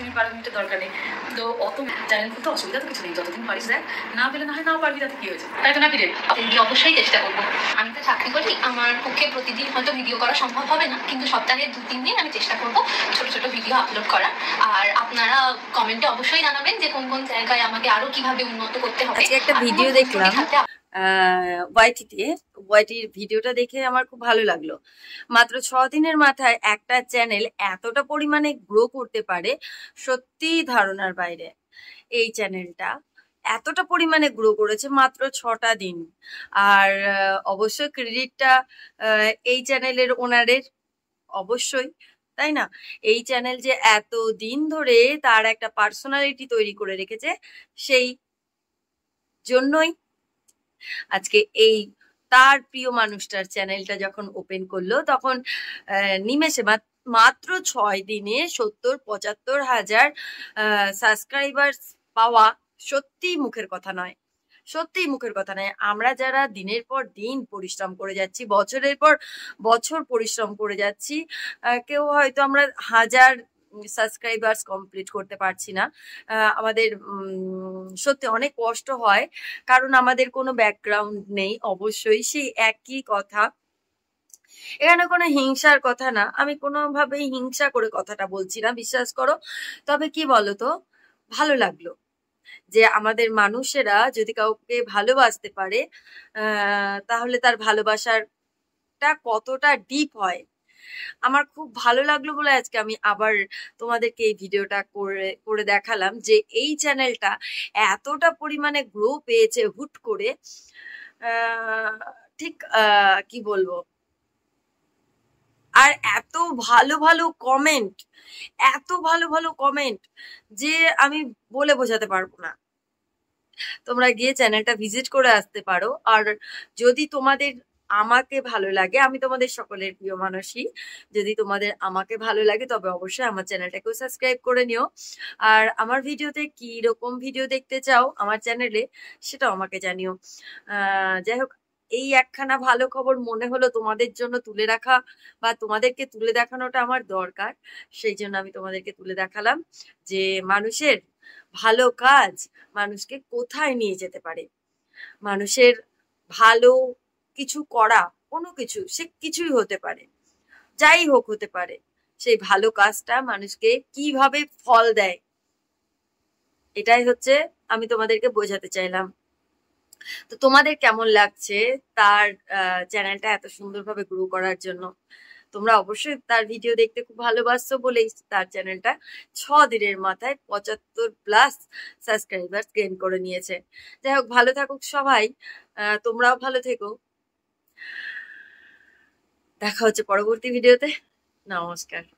Minute 12 মিনিটের দরকার নেই। তো অত চ্যানেল খুলতে অসুবিধা তো কিছু নেই, যতদিন পারিস দেখ, না পেলে না হয় নাও পারবি, তাতে কি হয়েছে, তাই তো নাকি রে? অবশ্যই চেষ্টা করবো। আমি তো চাকরি করি, আমার পক্ষে প্রতিদিন হয়তো ভিডিও করা সম্ভব হবে না, কিন্তু সপ্তাহে 2-3 দিন আমি চেষ্টা করবো ছোট ছোট ভিডিও আপলোড করা। আর আপনারা কমেন্টে অবশ্যই জানাবেন যে কোন কোন জায়গায় আমাকে আরো কিভাবে উন্নত করতে হবে। আজকে একটা ভিডিও দেখলাম ওয়াইটির ভিডিওটা দেখে আমার খুব ভালো লাগলো। মাত্র 6 দিনের মাথায় একটা চ্যানেল এতটা পরিমাণে গ্রো করতে পারে, সত্যি ধারণার বাইরে। এই চ্যানেলটা এতটা পরিমাণে গ্রো করেছে মাত্র 6টা দিন। আর অবশ্যই ক্রেডিটটা এই চ্যানেলের ওনারের, অবশ্যই, তাই না? এই চ্যানেল যে এত দিন ধরে তার একটা পার্সোনালিটি তৈরি করে রেখেছে, সেই জন্যই আজকে এই তার প্রিয় মানুষটার চ্যানেলটা যখন ওপেন করলো, তখন নিমেষে মাত্র 6 দিনে 70-75 হাজার সাবস্ক্রাইবার পাওয়া সত্যি মুখের কথা নয়, সত্যিই মুখের কথা নয়। আমরা যারা দিনের পর দিন পরিশ্রম করে যাচ্ছি, বছরের পর বছর পরিশ্রম করে যাচ্ছি, কেউ হয়তো আমরা 1000 সাবস্ক্রাইবার্স কমপ্লিট করতে পারছি না। আমাদের সত্যি অনেক কষ্ট হয়, কারণ আমাদের কোনো ব্যাকগ্রাউন্ড নেই। অবশ্যই সেই একই কথা, এখানে কোনো হিংসার কথা না, আমি কোনোভাবেই হিংসা করে কথাটা বলছি না, বিশ্বাস করো। তবে কি বলতো, ভালো লাগলো যে আমাদের মানুষেরা যদি কাউকে ভালোবাসতে পারে, তাহলে তার ভালোবাসাটা কতটা ডিপ হয়। আমার খুব ভালো লাগলো বলে আজকে আমি আবার তোমাদেরকে এই ভিডিওটা করে দেখালাম যে এই চ্যানেলটা এতটা পরিমাণে গ্রো পেয়েছে হুট করে। ঠিক কি বলবো, আর এত ভালো ভালো কমেন্ট, এত ভালো ভালো কমেন্ট যে আমি বলে বোঝাতে পারবো না। তোমরা গিয়ে চ্যানেলটা ভিজিট করে আসতে পারো। আর যদি তোমাদের আমাকে ভালো লাগে, আমি তোমাদের সকলের প্রিয় মানুষই, যদি তোমাদের আমাকে ভালো লাগে তবে অবশ্যই আমার চ্যানেলটাকেও সাবস্ক্রাইব করে নিও। আর আমার ভিডিওতে কি রকম ভিডিও দেখতে চাও আমার চ্যানেলে, সেটাও আমাকে জানিও। যাই হোক, এই একখানা ভালো খবর মনে হলো তোমাদের জন্য তুলে রাখা, বা তোমাদেরকে তুলে দেখানোটা আমার দরকার, সেই জন্য আমি তোমাদেরকে তুলে দেখালাম যে মানুষের ভালো কাজ মানুষকে কোথায় নিয়ে যেতে পারে। মানুষের ভালো কিছু করা, কোনো কিছু, সে কিছুই হতে পারে, যাই হোক হতে পারে, সেই ভালো কাজটা মানুষকে কিভাবে ফল দেয়, এটাই হচ্ছে আমি তোমাদেরকে বোঝাতে চাইলাম। তো তোমাদের কেমন লাগছে তার চ্যানেলটা এত সুন্দরভাবে গ্রো করার জন্য? তোমরা অবশ্যই তার ভিডিও দেখতে খুব ভালোবাসছো বলেই তার চ্যানেলটা 6 দিনের মাথায় 75+ সাবস্ক্রাইবার গেইন করে নিয়েছে। যাই হোক, ভালো থাকুক সবাই, তোমরাও ভালো থেকো। দেখা হচ্ছে পরবর্তী ভিডিওতে। নমস্কার।